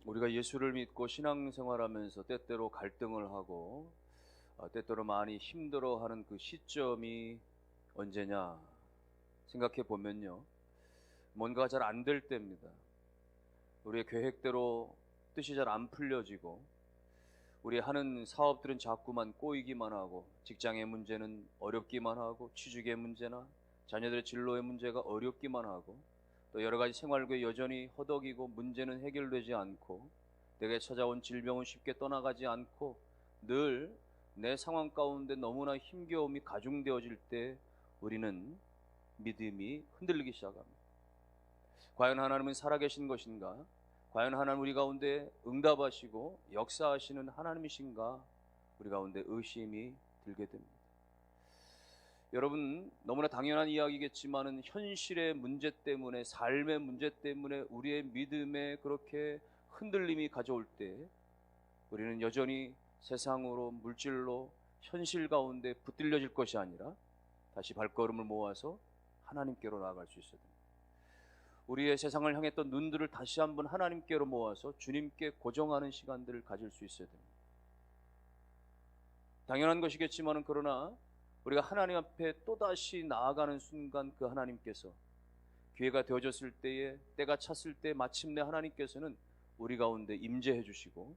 우리가 예수를 믿고 신앙생활하면서 때때로 갈등을 하고 때때로 많이 힘들어하는 그 시점이 언제냐 생각해 보면요, 뭔가 잘 안 될 때입니다. 우리의 계획대로 뜻이 잘 안 풀려지고 우리 하는 사업들은 자꾸만 꼬이기만 하고, 직장의 문제는 어렵기만 하고, 취직의 문제나 자녀들의 진로의 문제가 어렵기만 하고, 또 여러 가지 생활고에 여전히 허덕이고 문제는 해결되지 않고, 내게 찾아온 질병은 쉽게 떠나가지 않고, 늘 내 상황 가운데 너무나 힘겨움이 가중되어질 때 우리는 믿음이 흔들리기 시작합니다. 과연 하나님은 살아계신 것인가? 과연 하나님 우리 가운데 응답하시고 역사하시는 하나님이신가? 우리 가운데 의심이 들게 됩니다. 여러분, 너무나 당연한 이야기겠지만은 현실의 문제 때문에, 삶의 문제 때문에 우리의 믿음에 그렇게 흔들림이 가져올 때 우리는 여전히 세상으로, 물질로, 현실 가운데 붙들려질 것이 아니라 다시 발걸음을 모아서 하나님께로 나아갈 수 있어야 됩니다. 우리의 세상을 향했던 눈들을 다시 한번 하나님께로 모아서 주님께 고정하는 시간들을 가질 수 있어야 됩니다. 당연한 것이겠지만, 그러나 우리가 하나님 앞에 또다시 나아가는 순간 그 하나님께서 기회가 되어졌을 때에, 때가 찼을 때 마침내 하나님께서는 우리 가운데 임재해 주시고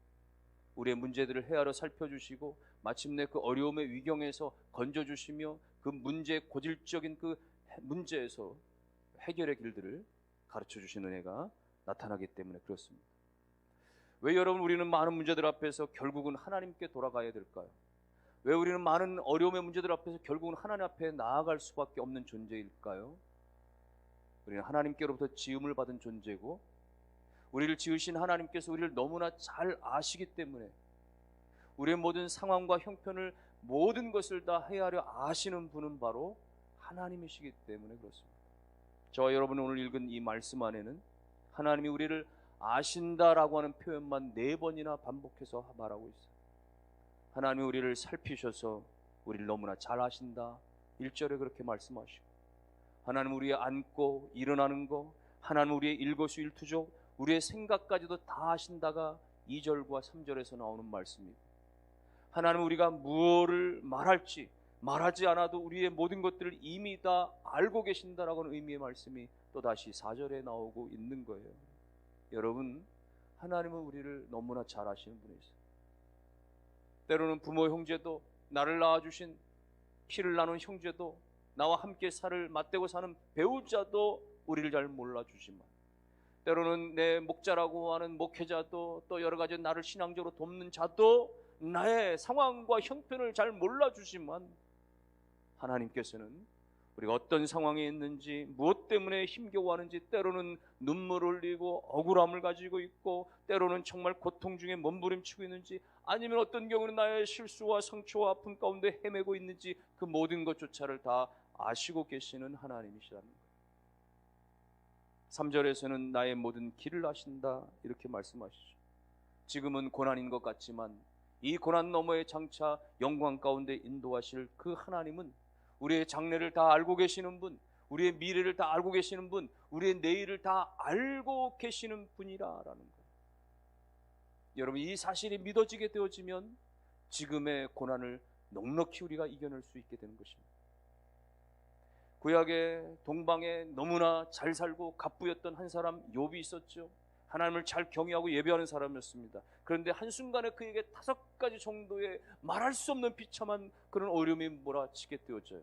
우리의 문제들을 헤아려 살펴주시고 마침내 그 어려움의 위경에서 건져주시며 그 문제의 고질적인 그 문제에서 해결의 길들을 가르쳐 주시는 은혜가 나타나기 때문에 그렇습니다. 왜 여러분 우리는 많은 문제들 앞에서 결국은 하나님께 돌아가야 될까요? 왜 우리는 많은 어려움의 문제들 앞에서 결국은 하나님 앞에 나아갈 수밖에 없는 존재일까요? 우리는 하나님께로부터 지음을 받은 존재고, 우리를 지으신 하나님께서 우리를 너무나 잘 아시기 때문에 우리의 모든 상황과 형편을, 모든 것을 다 헤아려 아시는 분은 바로 하나님이시기 때문에 그렇습니다. 저와 여러분이 오늘 읽은 이 말씀 안에는 하나님이 우리를 아신다라고 하는 표현만 4번이나 반복해서 말하고 있어요. 하나님이 우리를 살피셔서 우리를 너무나 잘 아신다, 1절에 그렇게 말씀하시고, 하나님 우리의 앉고 일어나는 거, 하나님 우리의 일거수일투족, 우리의 생각까지도 다 아신다가 2절과 3절에서 나오는 말씀이고, 하나님 우리가 무엇을 말할지, 말하지 않아도 우리의 모든 것들을 이미 다 알고 계신다라고 하는 의미의 말씀이 또다시 4절에 나오고 있는 거예요. 여러분, 하나님은 우리를 너무나 잘 아시는 분이세요. 때로는 부모 형제도, 나를 낳아주신 피를 나눈 형제도, 나와 함께 살을 맞대고 사는 배우자도 우리를 잘 몰라주지만, 때로는 내 목자라고 하는 목회자도, 또 여러 가지 나를 신앙적으로 돕는 자도 나의 상황과 형편을 잘 몰라주지만, 하나님께서는 우리가 어떤 상황에 있는지, 무엇 때문에 힘겨워하는지, 때로는 눈물을 흘리고 억울함을 가지고 있고, 때로는 정말 고통 중에 몸부림치고 있는지, 아니면 어떤 경우는 나의 실수와 상처와 아픔 가운데 헤매고 있는지, 그 모든 것조차를 다 아시고 계시는 하나님이시라는 거예요. 3절에서는 나의 모든 길을 아신다 이렇게 말씀하시죠. 지금은 고난인 것 같지만 이 고난 너머에 장차 영광 가운데 인도하실 그 하나님은 우리의 장래를 다 알고 계시는 분, 우리의 미래를 다 알고 계시는 분, 우리의 내일을 다 알고 계시는 분이라는 거예요. 여러분, 이 사실이 믿어지게 되어지면 지금의 고난을 넉넉히 우리가 이겨낼 수 있게 되는 것입니다. 구약의 동방에 너무나 잘 살고 갑부였던 한 사람 욥이 있었죠. 하나님을 잘 경외하고 예배하는 사람이었습니다. 그런데 한순간에 그에게 5가지 정도의 말할 수 없는 비참한 그런 어려움이 몰아치게 되어져요.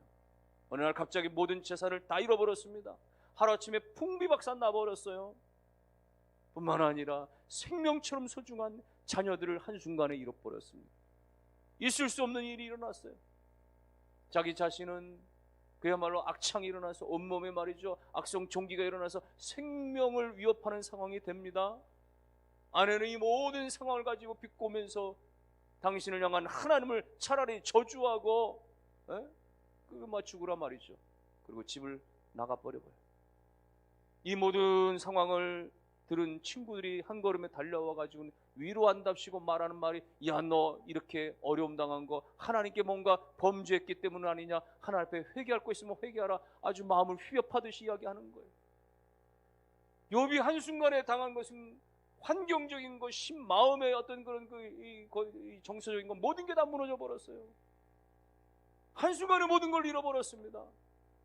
어느 날 갑자기 모든 재산을 다 잃어버렸습니다. 하루아침에 풍비박산 나버렸어요. 뿐만 아니라 생명처럼 소중한 자녀들을 한순간에 잃어버렸습니다. 있을 수 없는 일이 일어났어요. 자기 자신은 그야말로 악창이 일어나서 온몸에 말이죠, 악성 종기가 일어나서 생명을 위협하는 상황이 됩니다. 아내는 이 모든 상황을 가지고 비꼬면서 당신을 향한 하나님을 차라리 저주하고 죽으라 말이죠. 그리고 집을 나가버려봐요. 이 모든 상황을 들은 친구들이 한 걸음에 달려와가지고 위로한답시고 말하는 말이, 야, 너 이렇게 어려움 당한 거 하나님께 뭔가 범죄했기 때문 아니냐, 하나님 앞에 회개할 거 있으면 회개하라, 아주 마음을 휘협하듯이 이야기하는 거예요. 욥이 한순간에 당한 것은 환경적인 것, 마음의 어떤 그런 이 정서적인 것, 모든 게 다 무너져 버렸어요. 한순간에 모든 걸 잃어버렸습니다.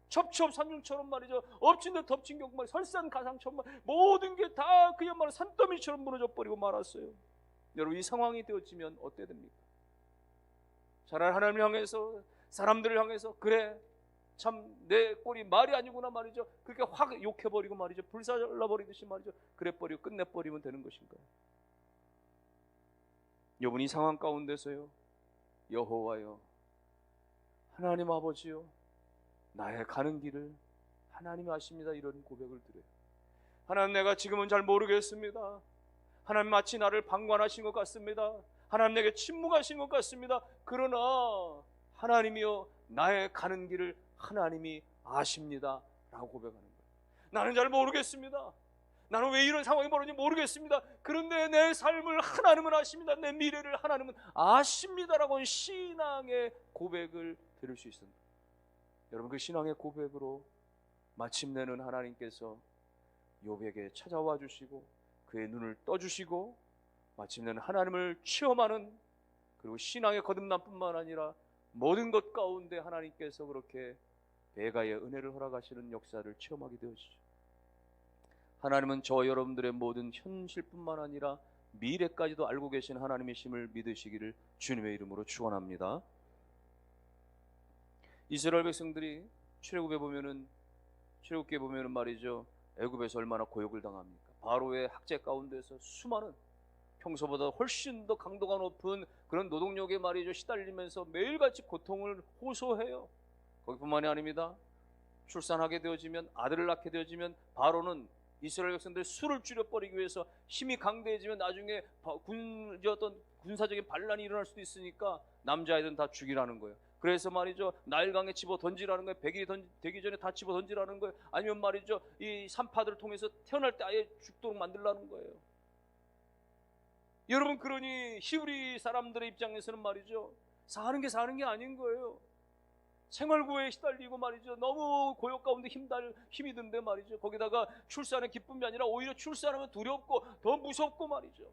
첩첩산중처럼 말이죠. 엎친 데 덮친 격말, 설산가상처럼 모든 게 다 그야말로 산더미처럼 무너져 버리고 말았어요. 여러분, 이 상황이 되어지면 어떻게 됩니까? 차라리 하나님을 향해서, 사람들을 향해서, 그래 참 내 꼴이 말이 아니구나 말이죠. 그렇게 확 욕해버리고 말이죠. 불살라버리듯이 말이죠. 그래버리고 끝내버리면 되는 것인가요? 여러분, 이 상황 가운데서요, 여호와여, 하나님 아버지요, 나의 가는 길을 하나님이 아십니다. 이런 고백을 드려요. 하나님, 내가 지금은 잘 모르겠습니다. 하나님, 마치 나를 방관하신 것 같습니다. 하나님, 내게 침묵하신 것 같습니다. 그러나 하나님이요, 나의 가는 길을 하나님이 아십니다 라고 고백하는 거예요. 나는 잘 모르겠습니다. 나는 왜 이런 상황이 벌어지는지 모르겠습니다. 그런데 내 삶을 하나님은 아십니다. 내 미래를 하나님은 아십니다라고 신앙의 고백을 들을 수 있습니다. 여러분, 그 신앙의 고백으로 마침내는 하나님께서 욥에게 찾아와 주시고 그의 눈을 떠주시고 마침내는 하나님을 체험하는, 그리고 신앙의 거듭남뿐만 아니라 모든 것 가운데 하나님께서 그렇게 배가의 은혜를 허락하시는 역사를 체험하게 되어지죠. 하나님은 저 여러분들의 모든 현실뿐만 아니라 미래까지도 알고 계신 하나님이심을 믿으시기를 주님의 이름으로 축원합니다. 이스라엘 백성들이 출애굽기에 보면은 말이죠, 애굽에서 얼마나 고역을 당합니까? 바로의 학제 가운데서 수많은, 평소보다 훨씬 더 강도가 높은 그런 노동력에 말이죠 시달리면서 매일같이 고통을 호소해요. 거기뿐만이 아닙니다. 출산하게 되어지면, 아들을 낳게 되어지면 바로는 이스라엘 백성들의 수를 줄여버리기 위해서 힘이 강대해지면 나중에 어떤 군사적인 반란이 일어날 수도 있으니까 남자아이들은 다 죽이라는 거예요. 그래서 말이죠, 나일강에 집어 던지라는 거예요. 100일이 되기 전에 다 집어 던지라는 거예요. 아니면 말이죠, 이 산파들을 통해서 태어날 때 아예 죽도록 만들라는 거예요. 여러분, 그러니 히브리 사람들의 입장에서는 말이죠, 사는 게 아닌 거예요. 생활고에 시달리고 말이죠, 너무 고역 가운데 힘이 든데 말이죠, 거기다가 출산의 기쁨이 아니라 오히려 출산하면 두렵고 더 무섭고 말이죠,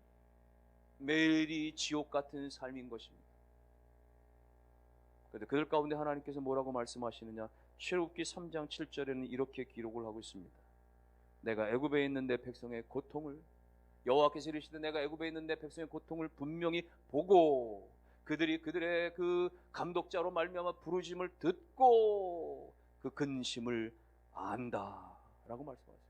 매일이 지옥 같은 삶인 것입니다. 그런데 그들 가운데 하나님께서 뭐라고 말씀하시느냐? 출애굽기 3장 7절에는 이렇게 기록을 하고 있습니다. 내가 애굽에 있는 내 백성의 고통을, 여호와께서 이르시되 내가 애굽에 있는 내 백성의 고통을 분명히 보고 그들의 그 감독자로 말미암아 부르심을 듣고 그 근심을 안다라고 말씀하세요.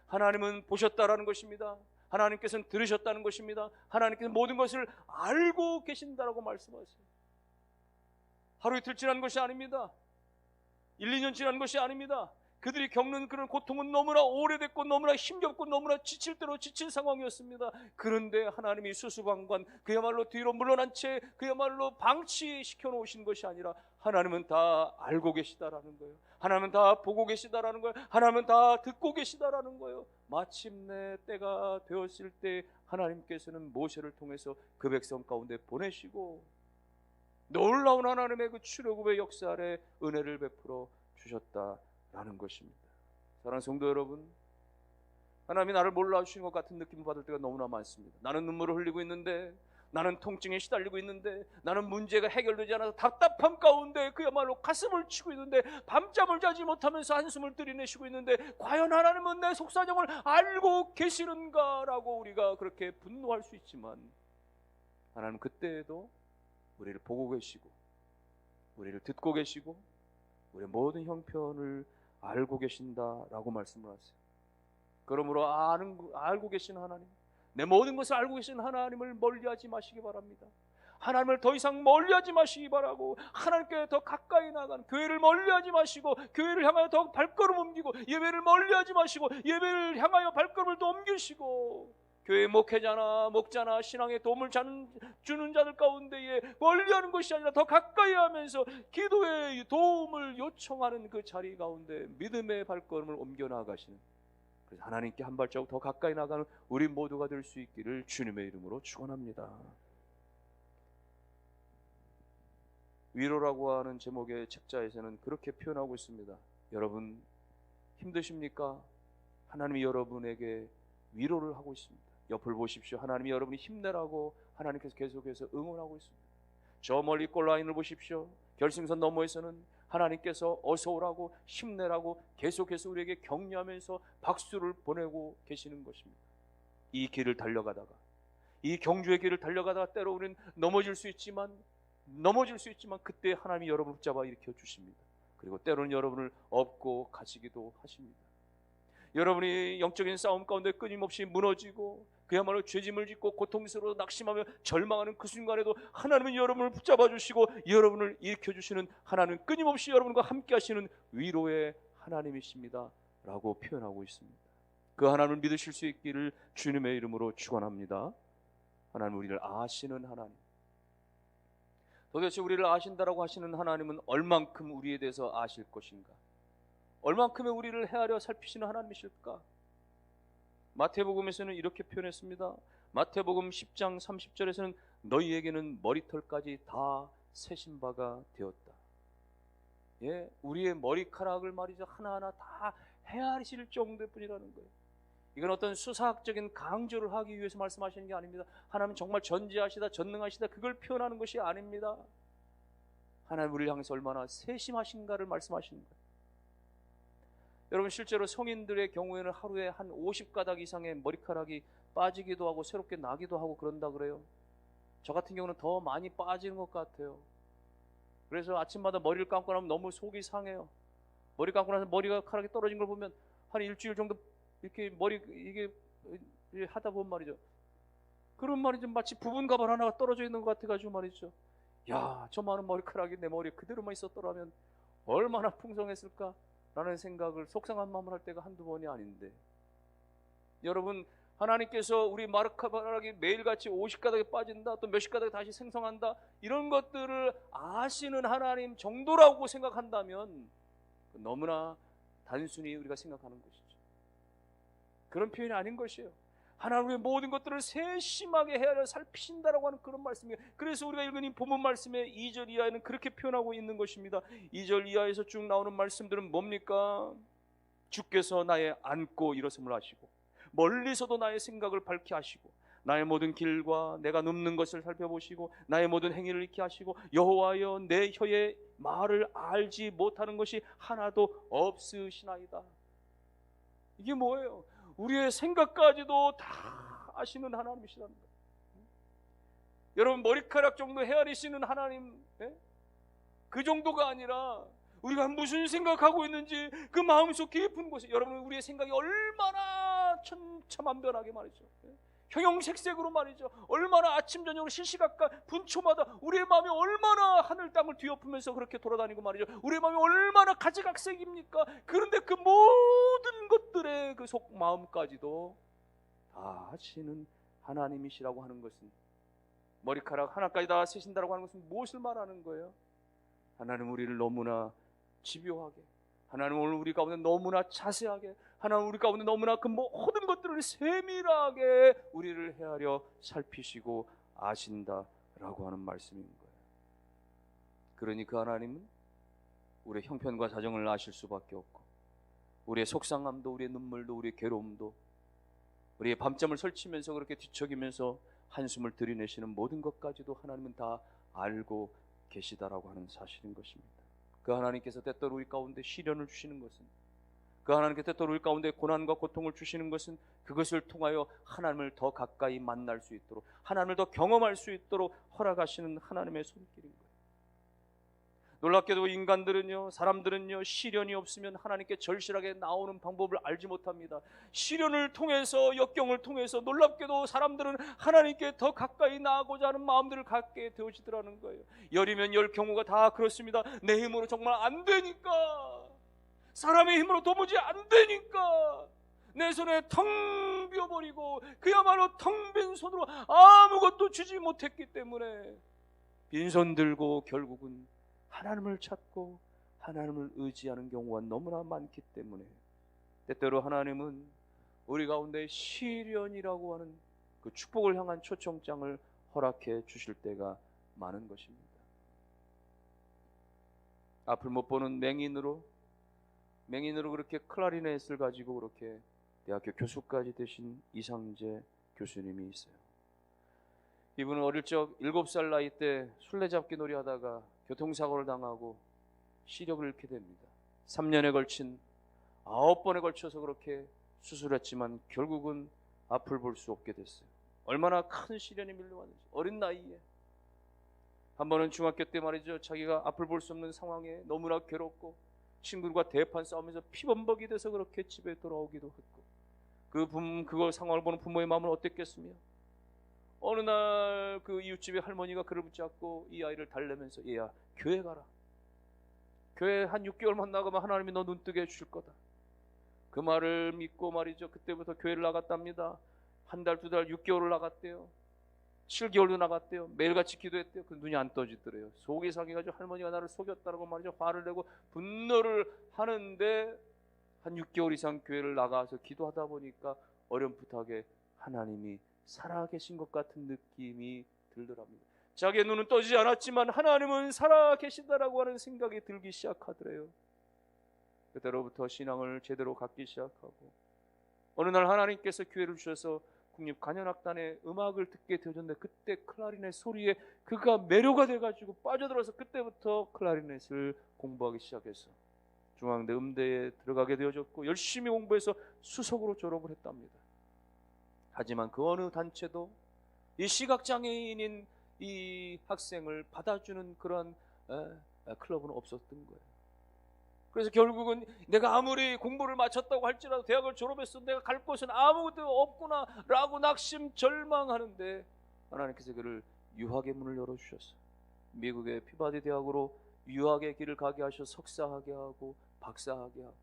하나님은 보셨다라는 것입니다. 하나님께서는 들으셨다는 것입니다. 하나님께서 모든 것을 알고 계신다라고 말씀하세요. 하루 이틀 지난 것이 아닙니다. 1, 2년 지난 것이 아닙니다. 그들이 겪는 그런 고통은 너무나 오래됐고 너무나 힘겹고 너무나 지칠 대로 지친 상황이었습니다. 그런데 하나님이 수수방관, 그야말로 뒤로 물러난 채 그야말로 방치시켜 놓으신 것이 아니라 하나님은 다 알고 계시다라는 거예요. 하나님은 다 보고 계시다라는 거예요. 하나님은 다 듣고 계시다라는 거예요. 마침내 때가 되었을 때 하나님께서는 모세를 통해서 그 백성 가운데 보내시고 놀라운 하나님의 그 출애굽의 역사 아래 은혜를 베풀어 주셨다라는 것입니다. 사랑하는 성도 여러분, 하나님이 나를 몰라주시는 것 같은 느낌을 받을 때가 너무나 많습니다. 나는 눈물을 흘리고 있는데, 나는 통증에 시달리고 있는데, 나는 문제가 해결되지 않아서 답답함 가운데 그야말로 가슴을 치고 있는데, 밤잠을 자지 못하면서 한숨을 들이내쉬고 있는데, 과연 하나님은 내 속사정을 알고 계시는가라고 우리가 그렇게 분노할 수 있지만, 하나님은 그때에도 우리를 보고 계시고 우리를 듣고 계시고 우리의 모든 형편을 알고 계신다라고 말씀을 하세요. 그러므로 알고 계신 하나님, 내 모든 것을 알고 계신 하나님을 멀리하지 마시기 바랍니다. 하나님을 더 이상 멀리하지 마시기 바라고, 하나님께 더 가까이 나가는 교회를 멀리하지 마시고, 교회를 향하여 더 발걸음 옮기고, 예배를 멀리하지 마시고 예배를 향하여 발걸음을 더 옮기시고, 교회 목자나 신앙에 도움을 주는 자들 가운데에 멀리하는 것이 아니라 더 가까이 하면서 기도의 도움을 요청하는 그 자리 가운데 믿음의 발걸음을 옮겨 나가시는, 그래서 하나님께 한 발자국 더 가까이 나가는 우리 모두가 될 수 있기를 주님의 이름으로 축원합니다. 위로라고 하는 제목의 책자에서는 그렇게 표현하고 있습니다. 여러분 힘드십니까? 하나님이 여러분에게 위로를 하고 있습니다. 옆을 보십시오. 하나님이 여러분이 힘내라고 하나님께서 계속해서 응원하고 있습니다. 저 멀리 골라인을 보십시오. 결승선 너머에서는 하나님께서 어서 오라고 힘내라고 계속해서 우리에게 격려하면서 박수를 보내고 계시는 것입니다. 이 길을 달려가다가, 이 경주의 길을 달려가다가 때로 우리는 넘어질 수 있지만 그때 하나님이 여러분을 붙잡아 일으켜 주십니다. 그리고 때로는 여러분을 업고 가시기도 하십니다. 여러분이 영적인 싸움 가운데 끊임없이 무너지고 그야말로 죄짐을 짓고 고통스러워 낙심하며 절망하는 그 순간에도 하나님은 여러분을 붙잡아 주시고 여러분을 일으켜 주시는 하나님은 끊임없이 여러분과 함께 하시는 위로의 하나님이십니다 라고 표현하고 있습니다. 그 하나님을 믿으실 수 있기를 주님의 이름으로 축원합니다. 하나님, 우리를 아시는 하나님, 도대체 우리를 아신다라고 하시는 하나님은 얼만큼 우리에 대해서 아실 것인가? 얼만큼의 우리를 헤아려 살피시는 하나님이실까? 마태복음에서는 이렇게 표현했습니다. 마태복음 10장 30절에서는 너희에게는 머리털까지 다 세신 바가 되었다. 예, 우리의 머리카락을 말이죠, 하나하나 다 헤아리실 정도일 뿐이라는 거예요. 이건 어떤 수사학적인 강조를 하기 위해서 말씀하시는 게 아닙니다. 하나님은 정말 전지하시다, 전능하시다, 그걸 표현하는 것이 아닙니다. 하나님 우리를 향해서 얼마나 세심하신가를 말씀하시는 거예요. 여러분, 실제로 성인들의 경우에는 하루에 한 50가닥 이상의 머리카락이 빠지기도 하고 새롭게 나기도 하고 그런다 그래요. 저 같은 경우는 더 많이 빠지는 것 같아요. 그래서 아침마다 머리를 감고 나면 너무 속이 상해요. 머리 감고 나서 머리카락이 떨어진 걸 보면 한 일주일 정도 이렇게 머리 이게 하다 보면 말이죠, 그런 말이죠, 마치 부분 가발 하나가 떨어져 있는 것 같아가지고 말이죠, 야, 저 많은 머리카락이 내 머리에 그대로만 있었더라면 얼마나 풍성했을까 라는 생각을, 속상한 마음을 할 때가 한두 번이 아닌데, 여러분, 하나님께서 우리 머리카락이 매일같이 50가닥이 빠진다, 또 몇십 가닥이 다시 생성한다, 이런 것들을 아시는 하나님 정도라고 생각한다면 너무나 단순히 우리가 생각하는 것이죠. 그런 표현이 아닌 것이에요. 하나님의 모든 것들을 세심하게 헤아려 살피신다라고 하는 그런 말씀이에요. 그래서 우리가 읽은 이 본문 말씀의 2절 이하에는 그렇게 표현하고 있는 것입니다. 2절 이하에서 쭉 나오는 말씀들은 뭡니까? 주께서 나의 앉고 일어섬을 하시고 멀리서도 나의 생각을 밝게 하시고 나의 모든 길과 내가 눕는 것을 살펴보시고 나의 모든 행위를 익히 하시고 여호와여 내 혀의 말을 알지 못하는 것이 하나도 없으시나이다. 이게 뭐예요? 우리의 생각까지도 다 아시는 하나님이시라는 거예요. 여러분, 머리카락 정도 헤아리시는 하나님, 그 정도가 아니라 우리가 무슨 생각하고 있는지 그 마음속 깊은 곳에, 여러분, 우리의 생각이 얼마나 천차만별하게 말이죠, 형형색색으로 말이죠, 얼마나 아침 저녁으로 실시각각 분초마다 우리의 마음이 얼마나 하늘 땅을 뒤엎으면서 그렇게 돌아다니고 말이죠, 우리의 마음이 얼마나 가지각색입니까? 그런데 그 모든 것들의 그 속 마음까지도 다 아시는 하나님이시라고 하는 것은, 머리카락 하나까지 다 세신다라고 하는 것은 무엇을 말하는 거예요? 하나님 우리를 너무나 집요하게, 하나님 오늘 우리 가운데 너무나 자세하게, 하나님 우리 가운데 너무나 그 모든 것들을 세밀하게 우리를 헤아려 살피시고 아신다라고 하는 말씀인 거예요. 그러니 그 하나님은 우리의 형편과 사정을 아실 수밖에 없고, 우리의 속상함도, 우리의 눈물도, 우리의 괴로움도, 우리의 밤잠을 설치면서 그렇게 뒤척이면서 한숨을 들이내시는 모든 것까지도 하나님은 다 알고 계시다라고 하는 사실인 것입니다. 그 하나님께서 때때로 우리 가운데 시련을 주시는 것은, 그 하나님께서 때때로 우리 가운데 고난과 고통을 주시는 것은 그것을 통하여 하나님을 더 가까이 만날 수 있도록, 하나님을 더 경험할 수 있도록 허락하시는 하나님의 손길인 거예요. 놀랍게도 인간들은요, 사람들은요, 시련이 없으면 하나님께 절실하게 나오는 방법을 알지 못합니다. 시련을 통해서, 역경을 통해서 놀랍게도 사람들은 하나님께 더 가까이 나아가고자 하는 마음들을 갖게 되어지더라는 거예요. 열이면 열 경우가 다 그렇습니다. 내 힘으로 정말 안 되니까, 사람의 힘으로 도무지 안 되니까 내 손에 텅 비어버리고 그야말로 텅 빈 손으로 아무것도 주지 못했기 때문에 빈손 들고 결국은 하나님을 찾고 하나님을 의지하는 경우가 너무나 많기 때문에, 때때로 하나님은 우리 가운데 시련이라고 하는 그 축복을 향한 초청장을 허락해 주실 때가 많은 것입니다. 앞을 못 보는 맹인으로 그렇게 클라리넷을 가지고 그렇게 대학교 교수까지 되신 이상재 교수님이 있어요. 이분은 어릴 적 7살 나이 때 술래잡기 놀이 하다가 교통사고를 당하고 시력을 잃게 됩니다. 3년에 걸친 9번에 걸쳐서 그렇게 수술했지만 결국은 앞을 볼 수 없게 됐어요. 얼마나 큰 시련이 밀려왔는지. 어린 나이에 한 번은 중학교 때 말이죠, 자기가 앞을 볼 수 없는 상황에 너무나 괴롭고 친구들과 대판 싸우면서 피범벅이 돼서 그렇게 집에 돌아오기도 했고, 그걸 상황을 보는 부모의 마음은 어땠겠으며, 어느 날 그 이웃집의 할머니가 그를 붙잡고 이 아이를 달래면서, 얘야 교회 가라, 교회 한 6개월만 나가면 하나님이 너 눈뜨게 해주실 거다. 그 말을 믿고 말이죠, 그때부터 교회를 나갔답니다. 한 달, 2달, 6개월을 나갔대요. 7개월도 나갔대요. 매일같이 기도했대요. 그 눈이 안 떠지더래요. 속이 상해가지고 할머니가 나를 속였다라고 말이죠, 화를 내고 분노를 하는데, 한 6개월 이상 교회를 나가서 기도하다 보니까 어렴풋하게 하나님이 살아계신 것 같은 느낌이 들더랍니다. 자기의 눈은 떠지지 않았지만 하나님은 살아계신다라고 하는 생각이 들기 시작하더래요. 그때로부터 신앙을 제대로 갖기 시작하고, 어느 날 하나님께서 기회를 주셔서 국립관현악단의 음악을 듣게 되었는데, 그때 클라리넷 소리에 그가 매료가 돼가지고 빠져들어서 그때부터 클라리넷을 공부하기 시작해서 중앙대 음대에 들어가게 되어졌고, 열심히 공부해서 수석으로 졸업을 했답니다. 하지만 그 어느 단체도 이 시각장애인인 이 학생을 받아주는 그런 클럽은 없었던 거예요. 그래서 결국은 내가 아무리 공부를 마쳤다고 할지라도, 대학을 졸업해서 내가 갈 곳은 아무것도 없구나 라고 낙심절망하는데, 하나님께서 그를 유학의 문을 열어주셨어요. 미국의 피바디 대학으로 유학의 길을 가게 하셔서 석사하게 하고 박사하게 하고,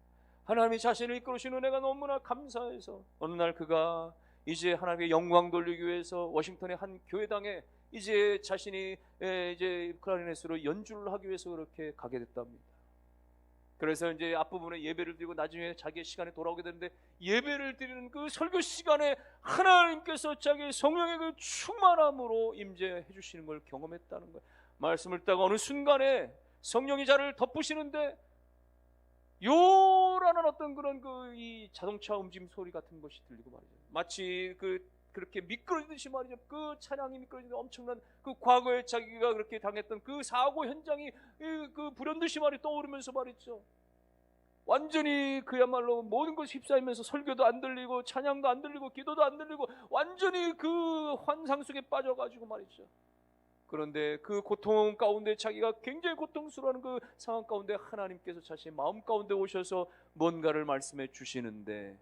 하나님이 자신을 이끌으신 은혜가 너무나 감사해서 어느 날 그가 이제 하나님의 영광 돌리기 위해서 워싱턴의 한 교회당에 이제 자신이 이제 클라리넷으로 연주를 하기 위해서 그렇게 가게 됐답니다. 그래서 이제 앞부분에 예배를 드리고 나중에 자기의 시간에 돌아오게 되는데, 예배를 드리는 그 설교 시간에 하나님께서 자기의 성령의 그 충만함으로 임재해 주시는 걸 경험했다는 거예요. 말씀을 듣다가 어느 순간에 성령이 자를 덮으시는데, 요라는 어떤 그런 이 자동차 움직임 소리 같은 것이 들리고 말이죠. 마치 그렇게 미끄러지듯이 말이죠. 그 차량이 미끄러지는 엄청난 그 과거에 자기가 그렇게 당했던 그 사고 현장이 그 불현듯이 말이 떠오르면서 말이죠. 완전히 그야말로 모든 것이 휩싸이면서 설교도 안 들리고 찬양도 안 들리고 기도도 안 들리고 완전히 그 환상 속에 빠져가지고 말이죠. 그런데 그 고통 가운데, 자기가 굉장히 고통스러워하는 그 상황 가운데 하나님께서 자신의 마음 가운데 오셔서 뭔가를 말씀해 주시는데,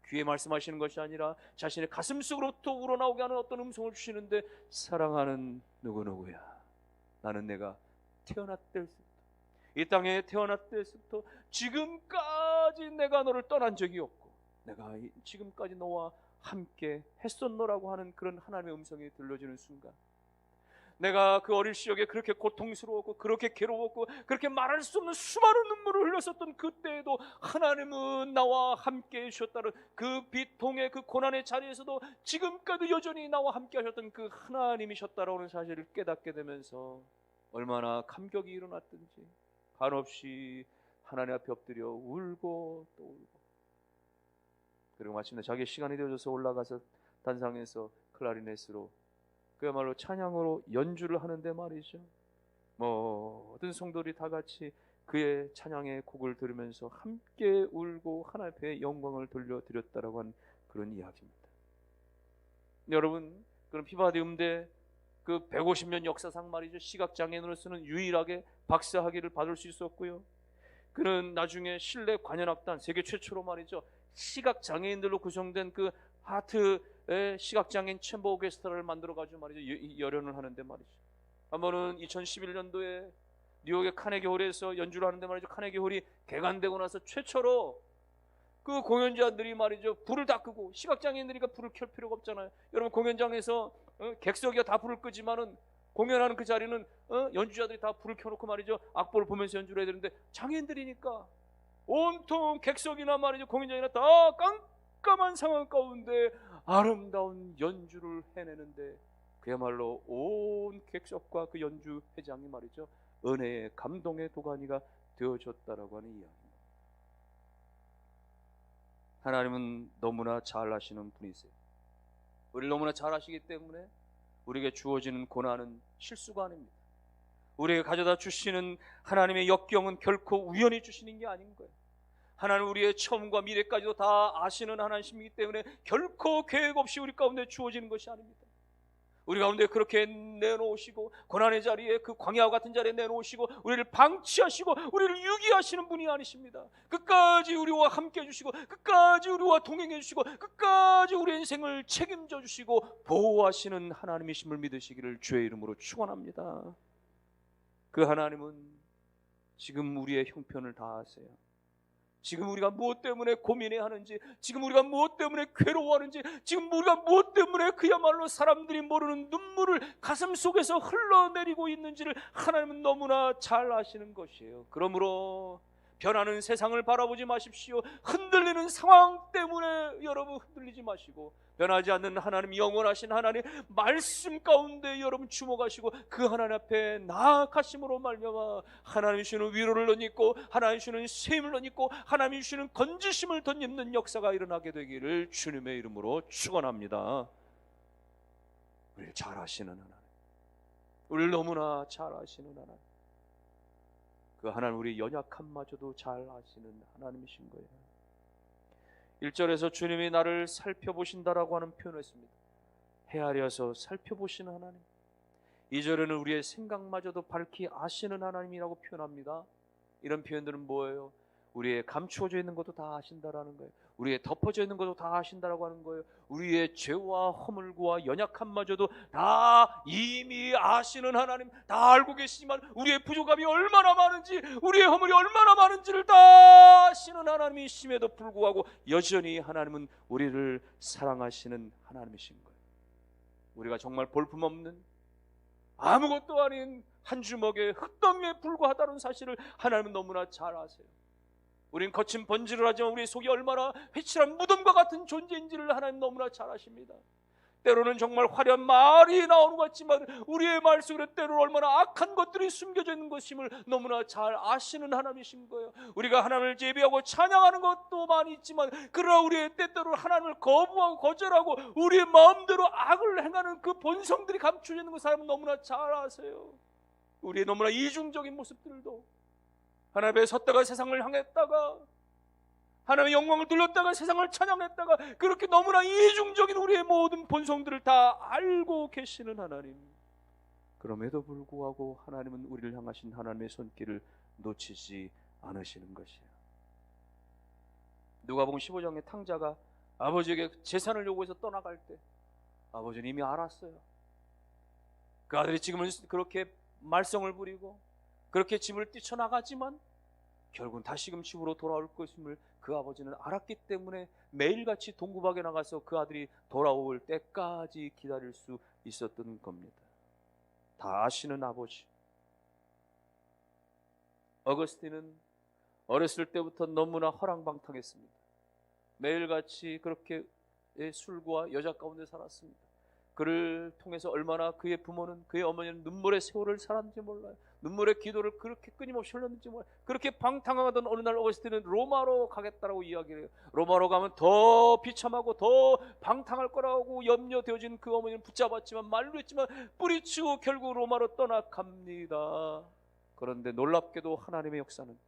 귀에 말씀하시는 것이 아니라 자신의 가슴 속으로부터 우러나오게 하는 어떤 음성을 주시는데, 사랑하는 누구누구야, 나는 내가 태어났을 때부터, 이 땅에 태어났을 때부터 지금까지 내가 너를 떠난 적이 없고 내가 지금까지 너와 함께 했었노라고 하는 그런 하나님의 음성이 들려주는 순간, 내가 그 어릴 시절에 그렇게 고통스러웠고 그렇게 괴로웠고 그렇게 말할 수 없는 수많은 눈물을 흘렸었던 그때에도 하나님은 나와 함께 해주셨다는 그 비통의 그 고난의 자리에서도 지금까지 여전히 나와 함께 하셨던 그 하나님이셨다라는 사실을 깨닫게 되면서 얼마나 감격이 일어났든지 한없이 하나님 앞에 엎드려 울고 또 울고, 그리고 마침내 자기 시간이 되어져서 올라가서 단상에서 클라리넷으로 그야말로 찬양으로 연주를 하는데 말이죠, 모든 성도들이 다 같이 그의 찬양의 곡을 들으면서 함께 울고 하나님 앞에 영광을 돌려드렸다라고 하는 그런 이야기입니다. 여러분, 그런 피바디 음대 그 150년 역사상 말이죠, 시각장애인으로서는 유일하게 박사학위를 받을 수 있었고요, 그는 나중에 실내 관현악단, 세계 최초로 말이죠, 시각장애인들로 구성된 그 하트의 시각장애인 챔버 오케스트라를 만들어가지고 말이죠, 열연을 하는데 말이죠, 한 번은 2011년도에 뉴욕의 카네기 홀에서 연주를 하는데 말이죠, 카네기 홀이 개관되고 나서 최초로 그 공연자들이 말이죠, 불을 다 끄고, 시각장애인들이니까 불을 켤 필요가 없잖아요. 여러분, 공연장에서 객석이야 다 불을 끄지만은 공연하는 그 자리는 연주자들이 다 불을 켜놓고 말이죠, 악보를 보면서 연주를 해야 되는데, 장애인들이니까 온통 객석이나 말이죠, 공연장이나 다 깜깜한 상황 가운데 아름다운 연주를 해내는데, 그야말로 온 객석과 그 연주 회장이 말이죠, 은혜의 감동의 도가니가 되어졌다라고 하는 이야기입니다. 하나님은 너무나 잘 아시는 분이세요. 우리를 너무나 잘 아시기 때문에 우리에게 주어지는 고난은 실수가 아닙니다. 우리에게 가져다 주시는 하나님의 역경은 결코 우연히 주시는 게 아닌 거예요. 하나님 우리의 처음과 미래까지도 다 아시는 하나님이시기 때문에 결코 계획 없이 우리 가운데 주어지는 것이 아닙니다. 우리 가운데 그렇게 내놓으시고 고난의 자리에, 그 광야와 같은 자리에 내놓으시고 우리를 방치하시고 우리를 유기하시는 분이 아니십니다. 끝까지 우리와 함께 해주시고 끝까지 우리와 동행해 주시고 끝까지 우리 인생을 책임져 주시고 보호하시는 하나님이심을 믿으시기를 주의 이름으로 축원합니다. 그 하나님은 지금 우리의 형편을 다 아세요. 지금 우리가 무엇 때문에 고민해야 하는지, 지금 우리가 무엇 때문에 괴로워하는지, 지금 우리가 무엇 때문에 그야말로 사람들이 모르는 눈물을 가슴 속에서 흘러내리고 있는지를 하나님은 너무나 잘 아시는 것이에요. 그러므로 변하는 세상을 바라보지 마십시오. 흔들리는 상황 때문에 여러분 흔들리지 마시고 변하지 않는 하나님, 영원하신 하나님 말씀 가운데 여러분 주목하시고 그 하나님 앞에 나아가심으로 말미암아 하나님 주시는 위로를 덧입고 하나님 주시는 셈을 덧입고 하나님 주시는 건지심을 덧입는 역사가 일어나게 되기를 주님의 이름으로 축원합니다. 우리를 잘 아시는 하나님, 우리를 너무나 잘 아시는 하나님, 그 하나님 우리의 연약함마저도 잘 아시는 하나님이신 거예요. 1절에서 주님이 나를 살펴보신다라고 하는 표현을 했습니다. 헤아려서 살펴보시는 하나님. 2절에는 우리의 생각마저도 밝히 아시는 하나님이라고 표현합니다. 이런 표현들은 뭐예요? 우리의 감추어져 있는 것도 다 아신다라는 거예요. 우리의 덮어져 있는 것도 다 아신다라고 하는 거예요. 우리의 죄와 허물과 연약함마저도 다 이미 아시는 하나님, 다 알고 계시지만 우리의 부족함이 얼마나 많은지, 우리의 허물이 얼마나 많은지를 다 아시는 하나님이심에도 불구하고 여전히 하나님은 우리를 사랑하시는 하나님이신 거예요. 우리가 정말 볼품없는 아무것도 아닌 한 주먹의 흙덩이에 불과하다는 사실을 하나님은 너무나 잘 아세요. 우린 거친 번지를 하지만 우리의 속이 얼마나 회칠한 무덤과 같은 존재인지를 하나님 너무나 잘 아십니다. 때로는 정말 화려한 말이 나오는 것 같지만 우리의 말 속에 때로는 얼마나 악한 것들이 숨겨져 있는 것임을 너무나 잘 아시는 하나님이신 거예요. 우리가 하나님을 예배하고 찬양하는 것도 많이 있지만 그러나 우리의 때때로 하나님을 거부하고 거절하고 우리의 마음대로 악을 행하는 그 본성들이 감춰져 있는 것 하나님은 너무나 잘 아세요. 우리의 너무나 이중적인 모습들도 하나님 앞에 섰다가 세상을 향했다가 하나님의 영광을 돌렸다가 세상을 찬양했다가 그렇게 너무나 이중적인 우리의 모든 본성들을 다 알고 계시는 하나님, 그럼에도 불구하고 하나님은 우리를 향하신 하나님의 손길을 놓치지 않으시는 것이에요. 누가복음 15장의 탕자가 아버지에게 재산을 요구해서 떠나갈 때 아버지는 이미 알았어요. 그 아들이 지금은 그렇게 말썽을 부리고 그렇게 집을 뛰쳐나가지만 결국은 다시금 집으로 돌아올 것임을 그 아버지는 알았기 때문에 매일같이 동구박에 나가서 그 아들이 돌아올 때까지 기다릴 수 있었던 겁니다. 다 아시는 아버지. 어거스틴은 어렸을 때부터 너무나 허랑방탕했습니다. 매일같이 그렇게 술과 여자 가운데 살았습니다. 그를 통해서 얼마나 그의 부모는, 그의 어머니는 눈물의 세월을 살았는지 몰라요. 눈물의 기도를 그렇게 끊임없이 흘렸는지 몰라요. 그렇게 방탕하던 어느 날 어거스틴은 로마로 가겠다라고 이야기를 해요. 로마로 가면 더 비참하고 더 방탕할 거라고 염려되어진 그 어머니는 붙잡았지만 말로 했지만 뿌리치고 결국 로마로 떠나갑니다. 그런데 놀랍게도 하나님의 역사는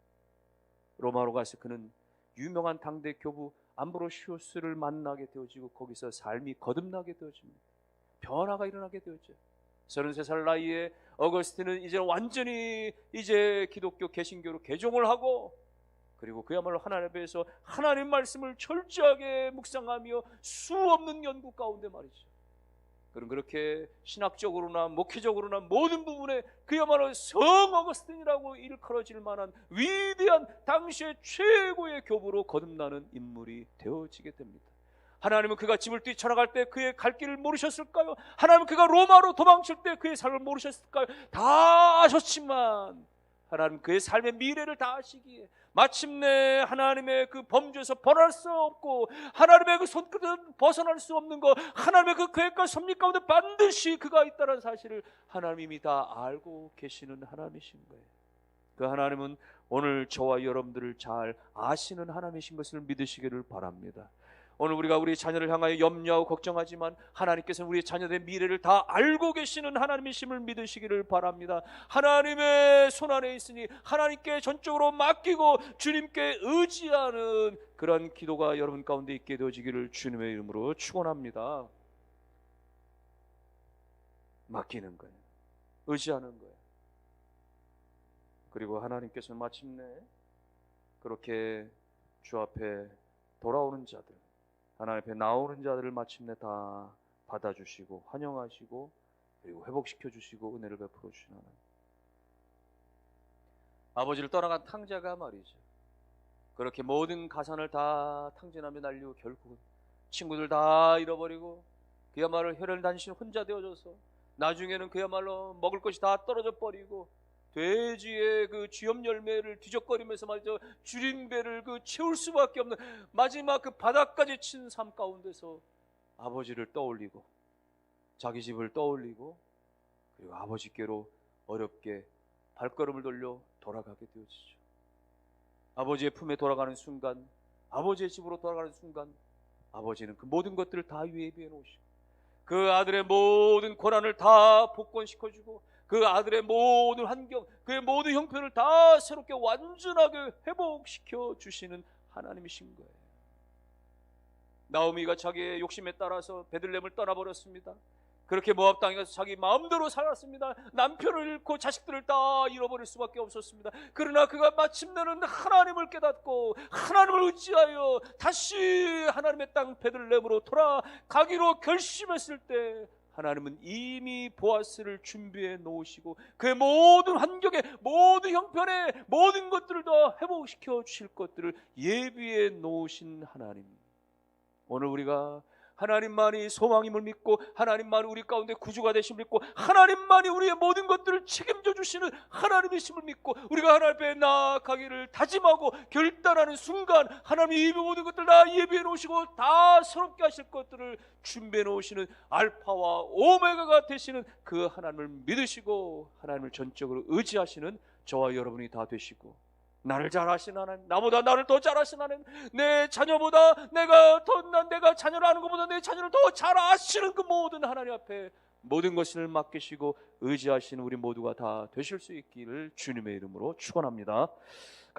로마로 가서 그는 유명한 당대 교부 암브로시우스를 만나게 되어지고 거기서 삶이 거듭나게 되어집니다. 변화가 일어나게 되었죠. 33살 나이에 어거스틴은 이제 완전히 이제 기독교 개신교로 개종을 하고 그리고 그야말로 하나님 앞에서 하나님 말씀을 철저하게 묵상하며 수없는 연구 가운데 말이죠. 그럼 그렇게 신학적으로나 목회적으로나 모든 부분에 그야말로 성 어거스틴이라고 일컬어질 만한 위대한 당시의 최고의 교부로 거듭나는 인물이 되어지게 됩니다. 하나님은 그가 집을 뛰쳐나갈 때 그의 갈 길을 모르셨을까요? 하나님은 그가 로마로 도망칠 때 그의 삶을 모르셨을까요? 다 아셨지만 하나님 그의 삶의 미래를 다 아시기에 마침내 하나님의 그 범죄에서 벗어날 수 없고 하나님의 그 손끝은 벗어날 수 없는 것, 하나님의 그 계획과 섭리 가운데 반드시 그가 있다는 사실을 하나님이 이미 다 알고 계시는 하나님이신 거예요. 그 하나님은 오늘 저와 여러분들을 잘 아시는 하나님이신 것을 믿으시기를 바랍니다. 오늘 우리가 우리 자녀를 향하여 염려하고 걱정하지만 하나님께서는 우리 자녀들의 미래를 다 알고 계시는 하나님이심을 믿으시기를 바랍니다. 하나님의 손안에 있으니 하나님께 전적으로 맡기고 주님께 의지하는 그런 기도가 여러분 가운데 있게 되어지기를 주님의 이름으로 축원합니다. 맡기는 거예요. 의지하는 거예요. 그리고 하나님께서는 마침내 그렇게 주 앞에 돌아오는 자들, 하나님 앞에 나오는 자들을 마침내 다 받아주시고 환영하시고 그리고 회복시켜 주시고 은혜를 베풀어 주시는 하나님. 아버지를 떠나간 탕자가 말이죠, 그렇게 모든 가산을 다 탕진하며 날리고 결국은 친구들 다 잃어버리고 그야말로 혈혈단신 혼자 되어져서 나중에는 그야말로 먹을 것이 다 떨어져 버리고 돼지의 그 쥐염 열매를 뒤적거리면서 말이죠, 주린배를 그 채울 수밖에 없는 마지막 그 바닥까지 친 삶 가운데서 아버지를 떠올리고 자기 집을 떠올리고 그리고 아버지께로 어렵게 발걸음을 돌려 돌아가게 되어지죠. 아버지의 품에 돌아가는 순간, 아버지의 집으로 돌아가는 순간 아버지는 그 모든 것들을 다 예비해 놓으시고 그 아들의 모든 고난을 다 복권시켜주고 그 아들의 모든 환경, 그의 모든 형편을 다 새롭게 완전하게 회복시켜 주시는 하나님이신 거예요. 나오미가 자기의 욕심에 따라서 베들레헴을 떠나버렸습니다. 그렇게 모압 땅에 가서 자기 마음대로 살았습니다. 남편을 잃고 자식들을 다 잃어버릴 수밖에 없었습니다. 그러나 그가 마침내는 하나님을 깨닫고 하나님을 의지하여 다시 하나님의 땅 베들레헴으로 돌아가기로 결심했을 때 하나님은 이미 보아스를 준비해 놓으시고 그의 모든 환경에 모든 형편에 모든 것들을 다 회복시켜 주실 것들을 예비해 놓으신 하나님. 오늘 우리가 하나님만이 소망임을 믿고 하나님만이 우리 가운데 구주가 되심을 믿고 하나님만이 우리의 모든 것들을 책임져 주시는 하나님이심을 믿고 우리가 하나님 앞에 나아가기를 다짐하고 결단하는 순간 하나님이 이 모든 것들 다 예비해 놓으시고 다 새롭게 하실 것들을 준비해 놓으시는 알파와 오메가가 되시는 그 하나님을 믿으시고 하나님을 전적으로 의지하시는 저와 여러분이 다 되시고, 나를 잘 아시는 하나님, 나보다 나를 더 잘 아시는 하나님, 내 자녀보다 내가 자녀를 아는 것보다 내 자녀를 더 잘 아시는 그 모든 하나님 앞에 모든 것을 맡기시고 의지하시는 우리 모두가 다 되실 수 있기를 주님의 이름으로 축원합니다.